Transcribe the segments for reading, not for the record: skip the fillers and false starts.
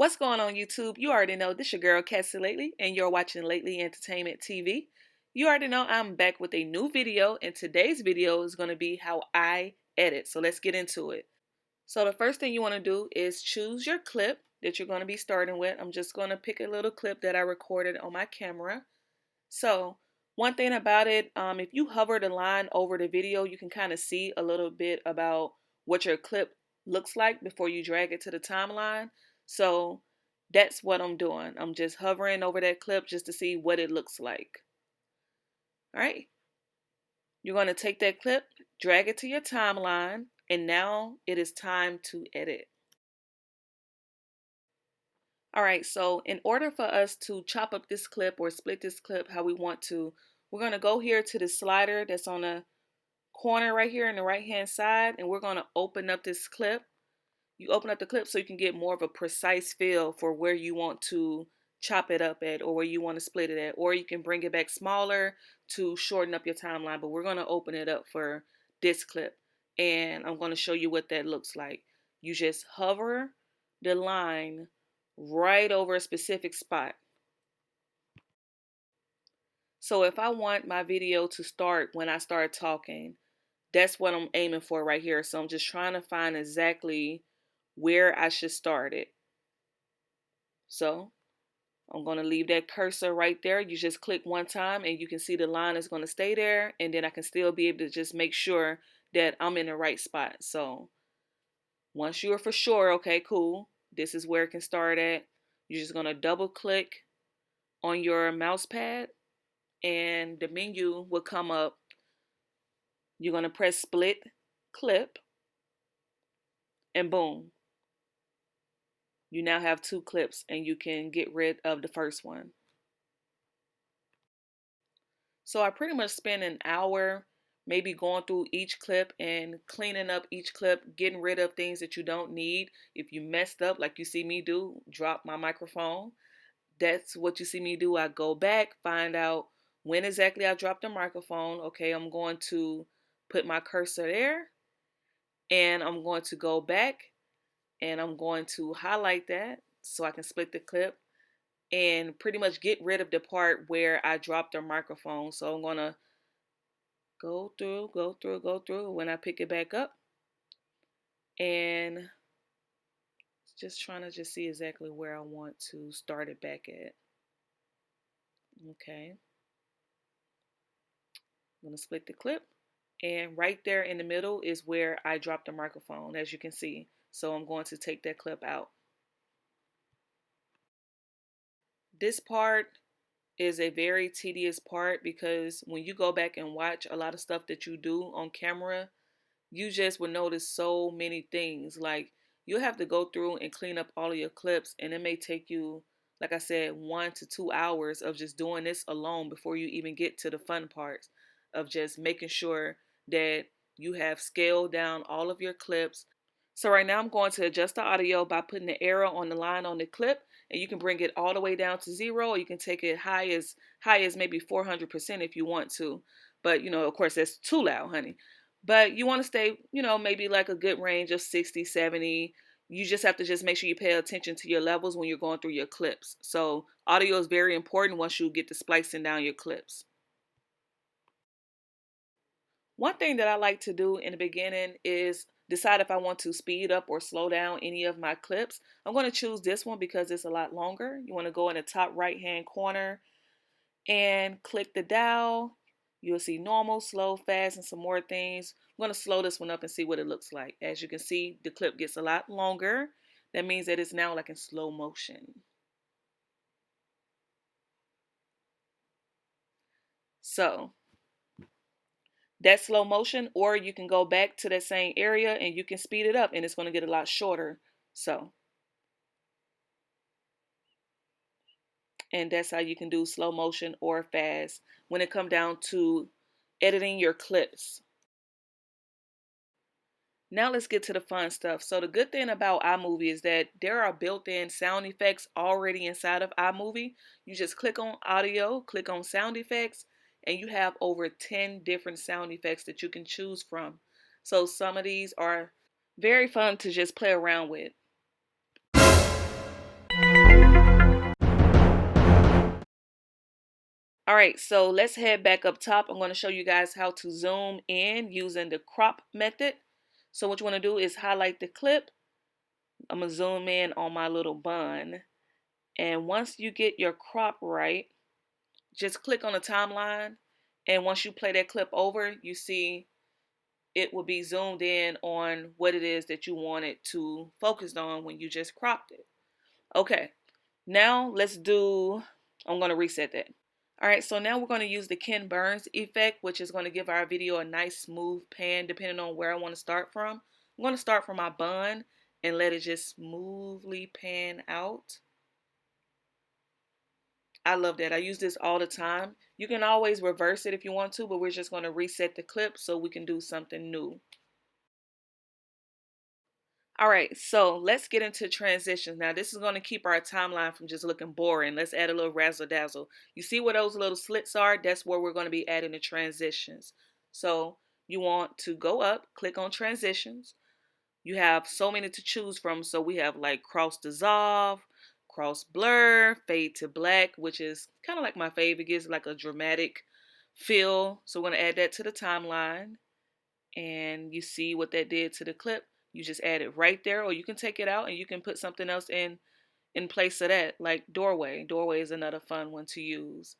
What's going on YouTube? You already know this your girl Cassie Lately and you're watching Lately Entertainment TV. You already know I'm back with a new video and today's video is going to be how I edit. So let's get into it. So the first thing you want to do is choose your clip that you're going to be starting with. I'm just going to pick a little clip that I recorded on my camera. So one thing about it, if you hover the line over the video, you can kind of see a little bit about what your clip looks like before you drag it to the timeline. So that's what I'm doing. I'm just hovering over that clip just to see what it looks like. All right. You're going to take that clip, drag it to your timeline, and now it is time to edit. All right, so in order for us to chop up this clip or split this clip how we want to, we're going to go here to the slider that's on the corner right here on the right hand side, and we're going to open up this clip. You open up the clip so you can get more of a precise feel for where you want to chop it up at or where you want to split it at, or you can bring it back smaller to shorten up your timeline, but we're going to open it up for this clip and I'm going to show you what that looks like. You just hover the line right over a specific spot. So if I want my video to start when I start talking, that's what I'm aiming for right here. So I'm just trying to find exactly where I should start it. So I'm going to leave that cursor right there. You just click one time and you can see the line is going to stay there. And then I can still be able to just make sure that I'm in the right spot. So once you're for sure, okay, cool, this is where it can start at. You're just going to double click on your mouse pad and the menu will come up. You're going to press split clip and boom. You now have two clips and you can get rid of the first one. So I pretty much spent an hour maybe going through each clip and cleaning up each clip, getting rid of things that you don't need. If you messed up like you see me do, drop my microphone. That's what you see me do. I go back, find out when exactly I dropped the microphone. Okay, I'm going to put my cursor there and I'm going to go back and I'm going to highlight that so I can split the clip and pretty much get rid of the part where I dropped the microphone. So I'm going to go through when I pick it back up and just trying to just see exactly where I want to start it back at. Okay. I'm going to split the clip and right there in the middle is where I dropped the microphone, as you can see. So I'm going to take that clip out. This part is a very tedious part because when you go back and watch a lot of stuff that you do on camera, you just will notice so many things. Like you'll have to go through and clean up all of your clips and it may take you, like I said, 1 to 2 hours of just doing this alone before you even get to the fun parts of just making sure that you have scaled down all of your clips. So right now I'm going to adjust the audio by putting the arrow on the line on the clip, and you can bring it all the way down to 0, or you can take it high as maybe 400% if you want to. But of course that's too loud, honey. But you want to stay, maybe like a good range of 60, 70. You just have to just make sure you pay attention to your levels when you're going through your clips. So audio is very important once you get to splicing down your clips. One thing that I like to do in the beginning is decide if I want to speed up or slow down any of my clips. I'm going to choose this one because it's a lot longer. You want to go in the top right hand corner and click the dial. You'll see normal, slow, fast, and some more things. I'm going to slow this one up and see what it looks like. As you can see, the clip gets a lot longer. That means that it's now like in slow motion. So that's slow motion, or you can go back to that same area and you can speed it up and it's going to get a lot shorter. So, and that's how you can do slow motion or fast when it comes down to editing your clips. Now let's get to the fun stuff. So the good thing about iMOVIE is that there are built-in sound effects already inside of iMOVIE. You just click on audio, click on sound effects, and you have over 10 different sound effects that you can choose from. So some of these are very fun to just play around with. All right, so let's head back up top. I'm going to show you guys how to zoom in using the crop method. So what you want to do is highlight the clip. I'm going to zoom in on my little bun. And once you get your crop right, just click on the timeline. And once you play that clip over, you see it will be zoomed in on what it is that you wanted to focus on when you just cropped it. Okay, now I'm going to reset that. All right, so now we're going to use the Ken Burns effect, which is going to give our video a nice smooth pan depending on where I want to start from. I'm going to start from my bun and let it just smoothly pan out. I love that. I use this all the time. You can always reverse it if you want to, but we're just going to reset the clip so we can do something new. All right, so let's get into transitions. Now, this is going to keep our timeline from just looking boring. Let's add a little razzle dazzle. You see where those little slits are? That's where we're going to be adding the transitions. So you want to go up, click on transitions. You have so many to choose from. So we have like cross dissolve, cross blur, fade to black, which is kind of like my favorite. It gives like a dramatic feel. So we're going to add that to the timeline. And you see what that did to the clip. You just add it right there, or you can take it out and you can put something else in place of that, like doorway. Doorway is another fun one to use.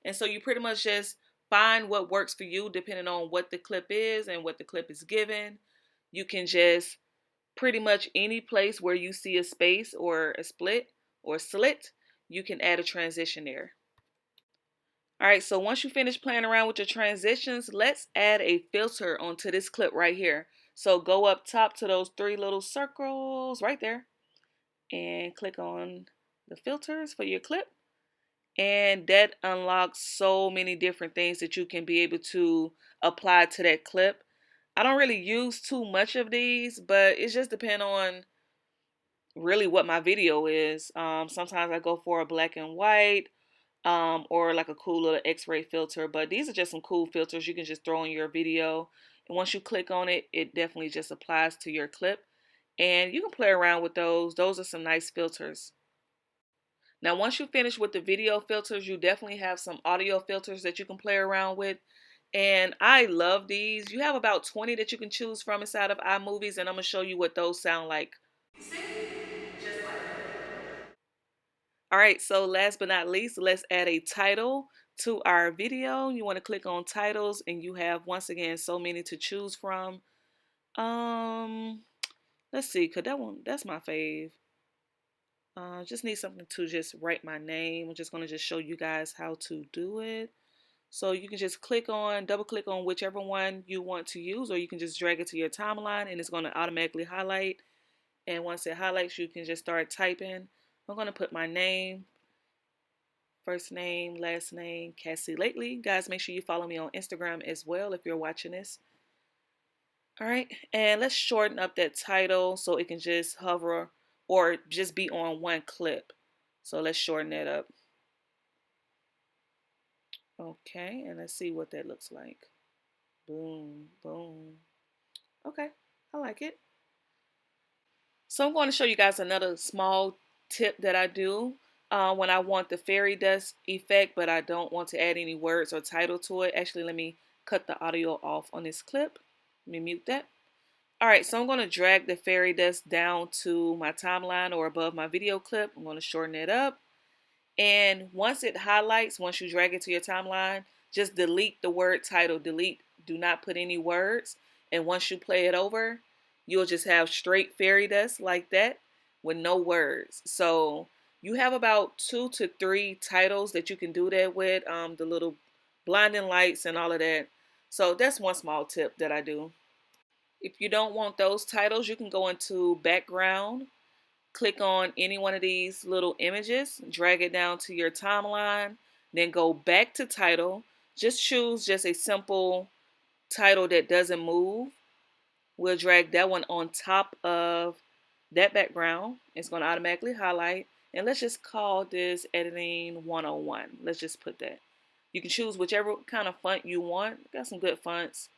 And so you pretty much just find what works for you depending on what the clip is and what the clip is given. You can just pretty much any place where you see a space or a split or slit, you can add a transition there. All right, so once you finish playing around with your transitions, let's add a filter onto this clip right here. So go up top to those three little circles right there and click on the filters for your clip. And that unlocks so many different things that you can be able to apply to that clip. I don't really use too much of these, but it just depends on really what my video is. Sometimes I go for a black and white, or like a cool little x-ray filter, but these are just some cool filters you can just throw in your video, and once you click on it, it definitely just applies to your clip, and you can play around with those are some nice filters. Now once you finish with the video filters, you definitely have some audio filters that you can play around with, and I love these. You have about 20 that you can choose from inside of iMovies, and I'm going to show you what those sound like. All right, so last but not least, let's add a title to our video. You want to click on titles, and you have, once again, so many to choose from. Um, let's see, cause that's my fave. Just need something to just write my name. I'm just gonna just show you guys how to do it. So you can just double click on whichever one you want to use, or you can just drag it to your timeline, and it's gonna automatically highlight. And once it highlights, you can just start typing. I'm gonna put my name. First name, last name, Cassie Lately. Guys, make sure you follow me on Instagram as well if you're watching this. All right, and let's shorten up that title so it can just hover or just be on one clip. So let's shorten that up. Okay, and let's see what that looks like. Boom, boom. Okay, I like it. So I'm going to show you guys another small tip that I do when I want the fairy dust effect, but I don't want to add any words or title to it. Actually, let me cut the audio off on this clip. Let me mute that. All right, so I'm going to drag the fairy dust down to my timeline or above my video clip. I'm going to shorten it up. And once it highlights, once you drag it to your timeline, just delete the word title. Delete, do not put any words. And once you play it over, you'll just have straight fairy dust like that with no words. So you have about 2 to 3 titles that you can do that with, the little blinding lights and all of that. So that's one small tip that I do. If you don't want those titles, you can go into background, click on any one of these little images, drag it down to your timeline, then go back to title. Just choose just a simple title that doesn't move. We'll drag that one on top of that background. It's going to automatically highlight. And let's just call this editing 101. Let's just put that. You can choose whichever kind of font you want. Got some good fonts.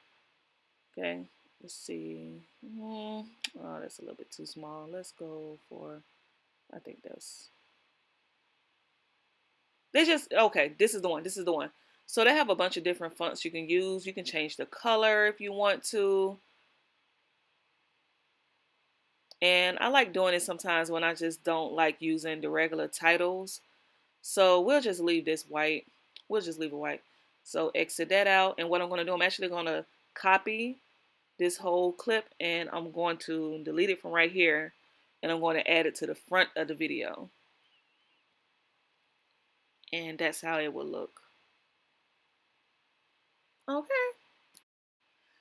Okay, let's see. Oh, that's a little bit too small. Let's go for, I think that's They just, okay, this is the one. This is the one. So they have a bunch of different fonts you can use. You can change the color if you want to. And I like doing it sometimes when I just don't like using the regular titles. So we'll just leave this white. We'll just leave it white. So exit that out. And what I'm going to do, I'm actually going to copy this whole clip and I'm going to delete it from right here. And I'm going to add it to the front of the video. And that's how it will look. Okay.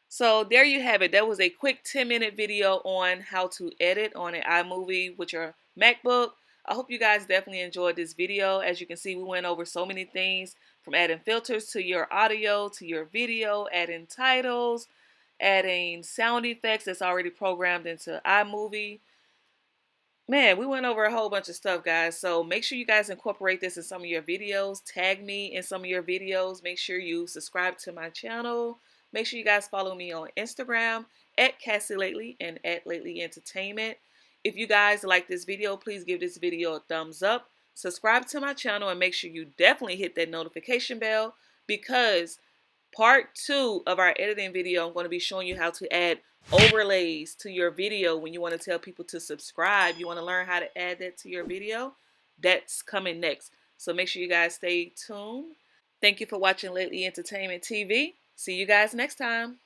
So there you have it. That was a quick 10-minute video on how to edit on an iMovie with your MacBook. I hope you guys definitely enjoyed this video. As you can see, we went over so many things, from adding filters to your audio, to your video, adding titles, adding sound effects that's already programmed into iMovie. Man, we went over a whole bunch of stuff, guys. So make sure you guys incorporate this in some of your videos. Tag me in some of your videos. Make sure you subscribe to my channel. Make sure you guys follow me on Instagram at Cassie Lately and at Lately Entertainment. If you guys like this video, please give this video a thumbs up. Subscribe to my channel and make sure you definitely hit that notification bell, because part 2 of our editing video, I'm going to be showing you how to add overlays to your video when you want to tell people to subscribe. You want to learn how to add that to your video? That's coming next. So make sure you guys stay tuned. Thank you for watching Lately Entertainment TV. See you guys next time.